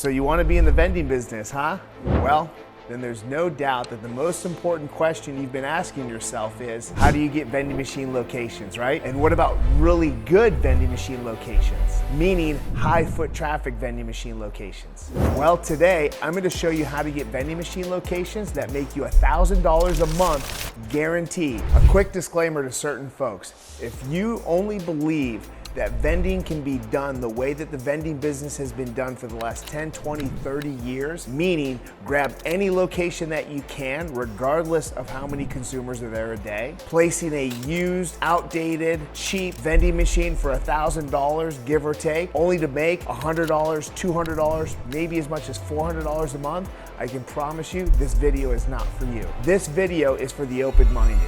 So you want to be in the vending business, huh? Well, then there's no doubt that the most important question you've been asking yourself is, how do you get vending machine locations, right? And what about really good vending machine locations? Meaning high foot traffic vending machine locations. Well, today I'm going to show you how to get vending machine locations that make you $1,000 a month guaranteed. A quick disclaimer to certain folks. If you only believe that vending can be done the way that the vending business has been done for the last 10, 20, 30 years, meaning grab any location that you can, regardless of how many consumers are there a day, placing a used, outdated, cheap vending machine for $1,000, give or take, only to make $100, $200, maybe as much as $400 a month, I can promise you this video is not for you. This video is for the open-minded,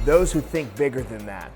those who think bigger than that.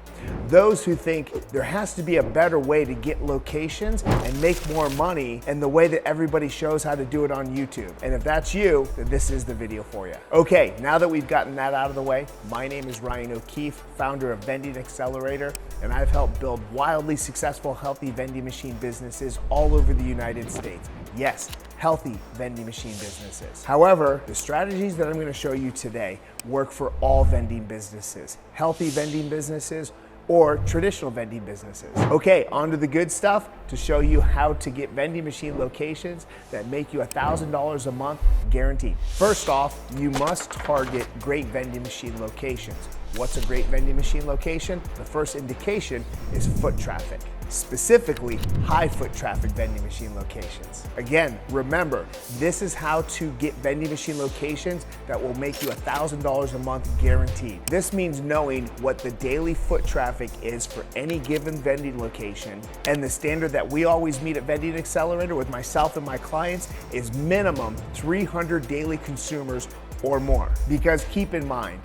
Those who think there has to be a better way to get locations and make more money and the way that everybody shows how to do it on YouTube. And if that's you, then this is the video for you. Okay, now that we've gotten that out of the way, my name is Ryan O'Keefe, founder of Vending Accelerator, and I've helped build wildly successful, healthy vending machine businesses all over the United States. Yes, healthy vending machine businesses. However, the strategies that I'm going to show you today work for all vending businesses, healthy vending businesses, or traditional vending businesses. Okay, on to the good stuff to show you how to get vending machine locations that make you $1,000 a month guaranteed. First off, you must target great vending machine locations. What's a great vending machine location? The first indication is foot traffic. Specifically, high foot traffic vending machine locations. Again, remember, this is how to get vending machine locations that will make you $1,000 a month guaranteed. This means knowing what the daily foot traffic is for any given vending location, and the standard that we always meet at Vending Accelerator with myself and my clients is minimum 300 daily consumers or more. Because keep in mind,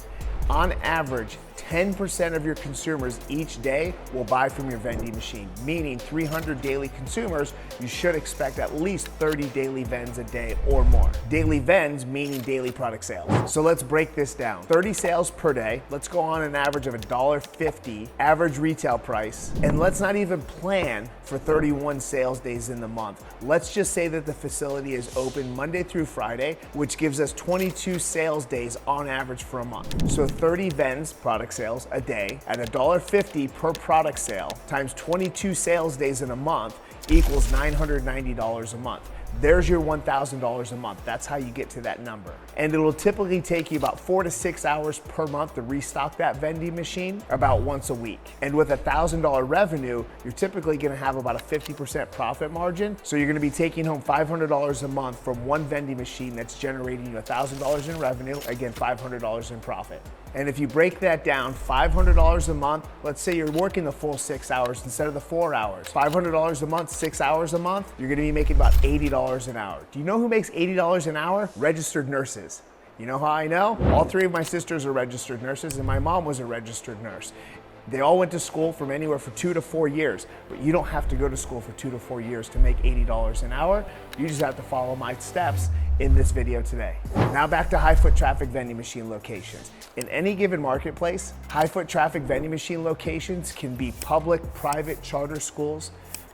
on average, 10% of your consumers each day will buy from your vending machine, meaning 300 daily consumers, you should expect at least 30 daily vends a day or more. Daily vends meaning daily product sales. So let's break this down. 30 sales per day, let's go on an average of $1.50 average retail price, and let's not even plan for 31 sales days in the month. Let's just say that the facility is open Monday through Friday, which gives us 22 sales days on average for a month. So 30 vends, product sales a day at $1.50 per product sale times 22 sales days in a month equals $990 a month. There's your $1,000 a month. That's how you get to that number. And it'll typically take you about 4 to 6 hours per month to restock that vending machine about once a week. And with $1,000 revenue, you're typically gonna have about a 50% profit margin. So you're gonna be taking home $500 a month from one vending machine that's generating you $1,000 in revenue, again, $500 in profit. And if you break that down, $500 a month, let's say you're working the full 6 hours instead of the 4 hours. $500 a month, 6 hours a month, you're gonna be making about $80 an hour. Do you know who makes $80 an hour? Registered nurses. You know how I know? All three of my sisters are registered nurses, and my mom was a registered nurse. They all went to school from anywhere for 2 to 4 years, but you don't have to go to school for 2 to 4 years to make $80 an hour. You just have to follow my steps in this video today. Now back to high foot traffic vending machine locations. In any given marketplace, high foot traffic vending machine locations can be public, private, charter schools,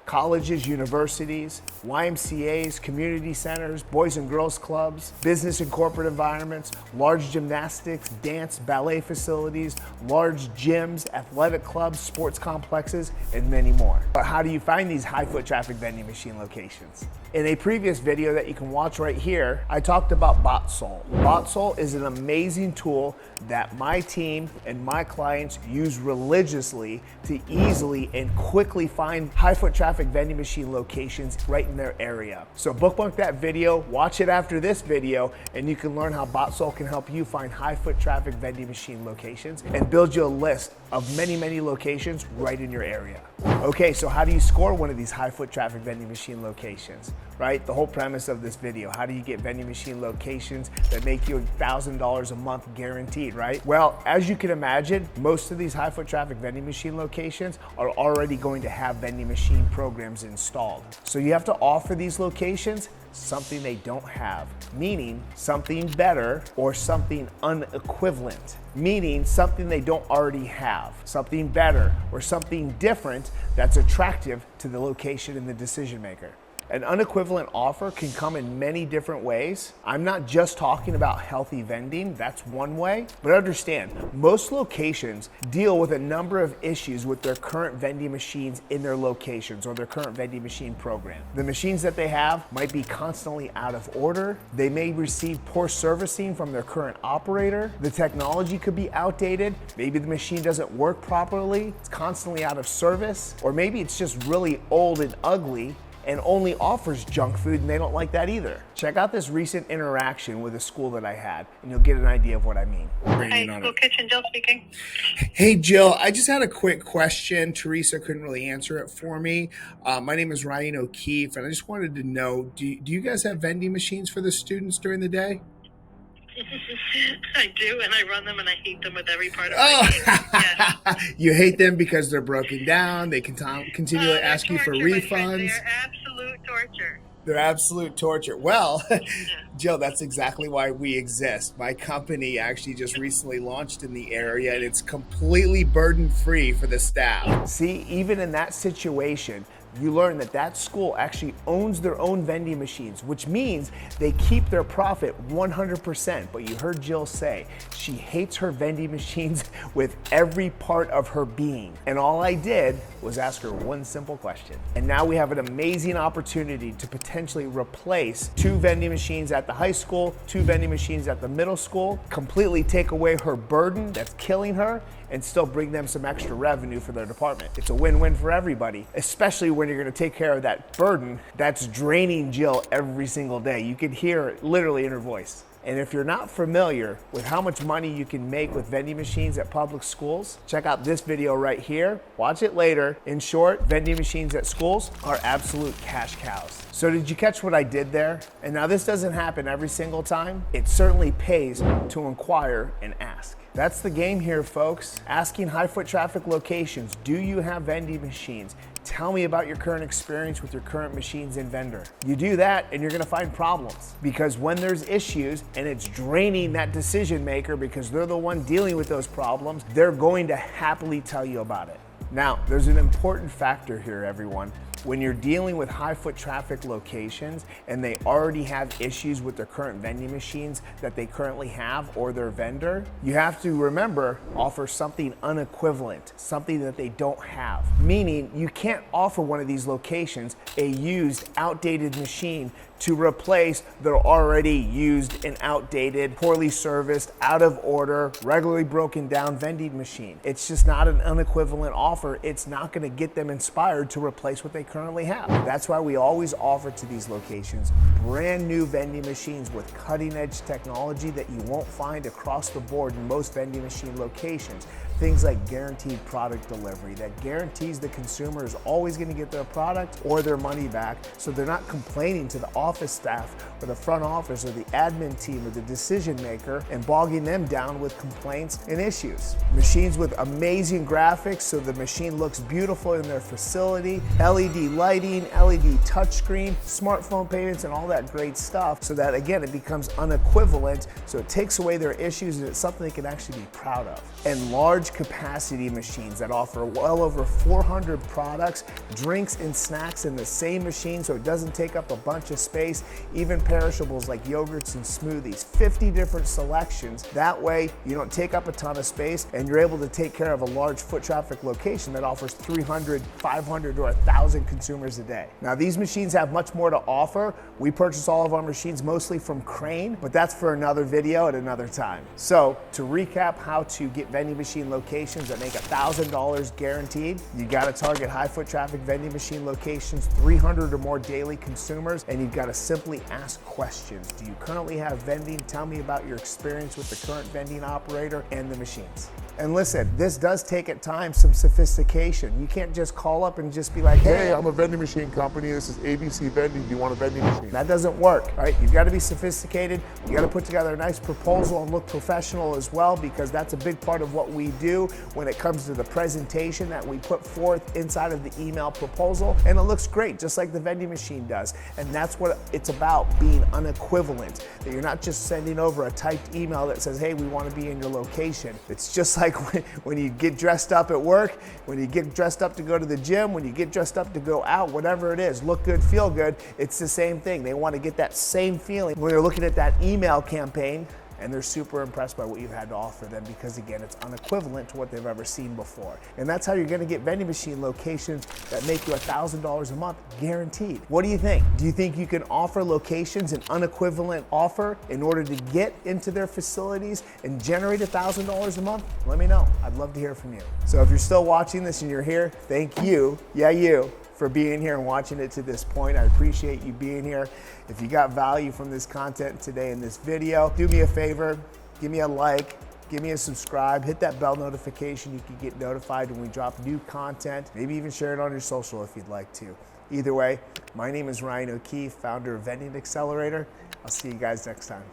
colleges, universities, YMCAs, community centers, boys and girls clubs, business and corporate environments, large gymnastics, dance, ballet facilities, large gyms, athletic clubs, sports complexes, and many more. But how do you find these high foot traffic vending machine locations? In a previous video that you can watch right here, I talked about BotSol. BotSol is an amazing tool that my team and my clients use religiously to easily and quickly find high foot traffic vending machine locations right in their area. So bookmark that video, watch it after this video, and you can learn how BotSol can help you find high foot traffic vending machine locations and build you a list of many, many locations right in your area. Okay, so how do you score one of these high foot traffic vending machine locations, right? The whole premise of this video, how do you get vending machine locations that make you $1,000 a month guaranteed, right? Well, as you can imagine, most of these high foot traffic vending machine locations are already going to have vending machine programs installed. So you have to offer these locations something they don't have, meaning something better or something unequivalent, meaning something they don't already have, something better or something different that's attractive to the location and the decision maker. An unequivalent offer can come in many different ways. I'm not just talking about healthy vending, that's one way, but understand, most locations deal with a number of issues with their current vending machines in their locations or their current vending machine program. The machines that they have might be constantly out of order. They may receive poor servicing from their current operator. The technology could be outdated. Maybe the machine doesn't work properly. It's constantly out of service. Or maybe it's just really old and ugly and only offers junk food, and they don't like that either. Check out this recent interaction with a school that I had, and you'll get an idea of what I mean. Hi, School Kitchen, Jill speaking. Hey, Jill, I just had a quick question. Teresa couldn't really answer it for me. My name is Ryan O'Keefe, and I just wanted to know, do you guys have vending machines for the students during the day? I do, and I run them, and I hate them with every part of my being. Yes. You hate them because they're broken down. They can continue to ask you for refunds. They're absolute torture. They're absolute torture. Well, Jill, that's exactly why we exist. My company actually just recently launched in the area, and it's completely burden-free for the staff. See, even in that situation, you learn that that school actually owns their own vending machines, which means they keep their profit 100%. But you heard Jill say she hates her vending machines with every part of her being. And all I did was ask her one simple question. And now we have an amazing opportunity to potentially replace 2 vending machines at the high school, 2 vending machines at the middle school, completely take away her burden that's killing her, and still bring them some extra revenue for their department. It's a win-win for everybody, especially when you're gonna take care of that burden that's draining Jill every single day. You can hear it literally in her voice. And if you're not familiar with how much money you can make with vending machines at public schools, check out this video right here. Watch it later. In short, vending machines at schools are absolute cash cows. So did you catch what I did there? And now this doesn't happen every single time. It certainly pays to inquire and ask. That's the game here, folks. Asking high foot traffic locations, do you have vending machines? Tell me about your current experience with your current machines and vendor. You do that and you're gonna find problems, because when there's issues and it's draining that decision maker because they're the one dealing with those problems, they're going to happily tell you about it. Now, there's an important factor here, everyone. When you're dealing with high foot traffic locations and they already have issues with their current vending machines that they currently have or their vendor, you have to remember, offer something unequivalent, something that they don't have. Meaning you can't offer one of these locations a used, outdated machine to replace their already used and outdated, poorly serviced, out of order, regularly broken down vending machine. It's just not an unequivalent offer. It's not gonna get them inspired to replace what they currently have. That's why we always offer to these locations brand new vending machines with cutting edge technology that you won't find across the board in most vending machine locations. Things like guaranteed product delivery that guarantees the consumer is always going to get their product or their money back, so they're not complaining to the office staff or the front office or the admin team or the decision maker and bogging them down with complaints and issues. Machines with amazing graphics so the machine looks beautiful in their facility, LED lighting, LED touchscreen, smartphone payments, and all that great stuff, so that again it becomes unequivalent, so it takes away their issues and it's something they can actually be proud of. And large capacity machines that offer well over 400 products, drinks and snacks in the same machine, so it doesn't take up a bunch of space, even perishables like yogurts and smoothies, 50 different selections. That way you don't take up a ton of space and you're able to take care of a large foot traffic location that offers 300, 500, or 1,000 consumers a day. Now these machines have much more to offer. We purchase all of our machines mostly from Crane, but that's for another video at another time. So to recap how to get vending machine locations that make $1,000 guaranteed, you got to target high foot traffic vending machine locations, 300 or more daily consumers, and you've got to simply ask questions. Do you currently have vending? Tell me about your experience with the current vending operator and the machines. And listen, this does take at times some sophistication. You can't just call up and just be like, hey, I'm a vending machine company. This is ABC Vending. Do you want a vending machine? That doesn't work, right? You've got to be sophisticated. You got to put together a nice proposal and look professional as well, because that's a big part of what we do when it comes to the presentation that we put forth inside of the email proposal. And it looks great, just like the vending machine does. And that's what it's about, being unequivalent. That you're not just sending over a typed email that says, hey, we want to be in your location. It's just like like when you get dressed up at work, when you get dressed up to go to the gym, when you get dressed up to go out, whatever it is, look good, feel good, it's the same thing. They want to get that same feeling when they're looking at that email campaign, and they're super impressed by what you've had to offer them because, again, it's unequivalent to what they've ever seen before. And that's how you're gonna get vending machine locations that make you $1,000 a month, guaranteed. What do you think? Do you think you can offer locations an unequivalent offer in order to get into their facilities and generate $1,000 a month? Let me know. I'd love to hear from you. So if you're still watching this and you're here, thank you, yeah, you, for being here and watching it to this point. I appreciate you being here. If you got value from this content today in this video, do me a favor, give me a like, give me a subscribe, hit that bell notification. You can get notified when we drop new content. Maybe even share it on your social if you'd like to. Either way, my name is Ryan O'Keefe, founder of Vending Accelerator. I'll see you guys next time.